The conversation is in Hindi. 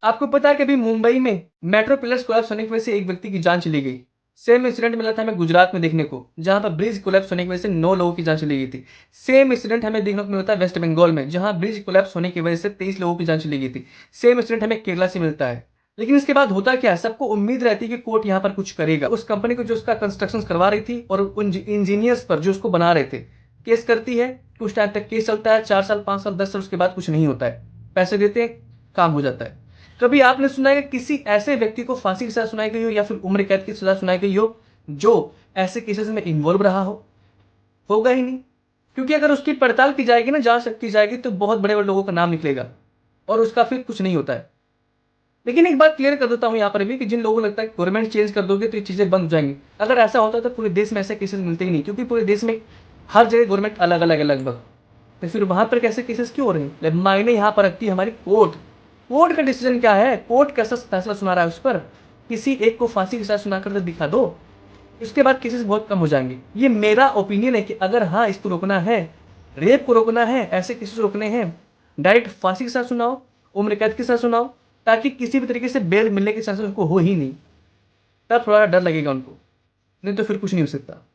आपको पता है कि अभी मुंबई में मेट्रो पिलर्स कोलैप्स होने की वजह से एक व्यक्ति की जान चली गई। सेम इंसिडेंट मिला था हमें गुजरात में देखने को, जहां पर ब्रिज कोलैप्स होने की वजह से 9 लोगों की जान चली गई थी। सेम इंसिडेंट हमें देखने को मिलता है वेस्ट बंगाल में, जहां ब्रिज कोलैप्स होने की वजह से 23 लोगों की जान चली गई थी। सेम इंसिडेंट हमें केरला से मिलता है। लेकिन इसके बाद होता क्या है, सबको उम्मीद रहती है कि कोर्ट यहाँ पर कुछ करेगा। उस कंपनी को जो उसका कंस्ट्रक्शन करवा रही थी और उन इंजीनियर्स पर जो उसको बना रहे थे, केस करती है। कुछ टाइम तक केस चलता है, 4 साल 5 साल 10 साल, उसके बाद कुछ नहीं होता है। पैसे देते हैं, काम हो जाता है। कभी आपने सुना है कि किसी ऐसे व्यक्ति को फांसी की सजा सुनाई गई हो या फिर उम्र कैद की सजा सुनाई गई हो जो ऐसे केसेस में इन्वॉल्व रहा हो? होगा ही नहीं। क्योंकि अगर उसकी पड़ताल की जाएगी ना, जांच की जाएगी, तो बहुत बड़े बड़े लोगों का नाम निकलेगा और उसका फिर कुछ नहीं होता है। लेकिन एक बात क्लियर कर देता हूं यहाँ पर भी कि जिन लोगों को लगता है गवर्नमेंट चेंज कर दोगे तो ये चीजें बंद हो जाएंगी, अगर ऐसा होता तो पूरे देश में ऐसे केसेस मिलते ही नहीं। क्योंकि पूरे देश में हर जगह गवर्नमेंट अलग अलग है लगभग। तो फिर वहां पर कैसे केसेस क्यों हो रहे हैं? मायने यहाँ पर रखती है हमारी कोर्ट। कोर्ट का डिसीजन क्या है, कोर्ट कैसा फैसला सुना रहा है उस पर। किसी एक को फांसी के साथ सुनाकर तो दिखा दो, उसके बाद केसेस बहुत कम हो जाएंगे। ये मेरा ओपिनियन है कि अगर हाँ इसको रोकना है, रेप को रोकना है, ऐसे केसेस रोकने हैं, डायरेक्ट फांसी के साथ सुनाओ, उम्र कैद के साथ सुनाओ, ताकि किसी भी तरीके से बेल मिलने के चांसेस उनको हो ही नहीं। तब थोड़ा डर लगेगा उनको, नहीं तो फिर कुछ नहीं हो सकता।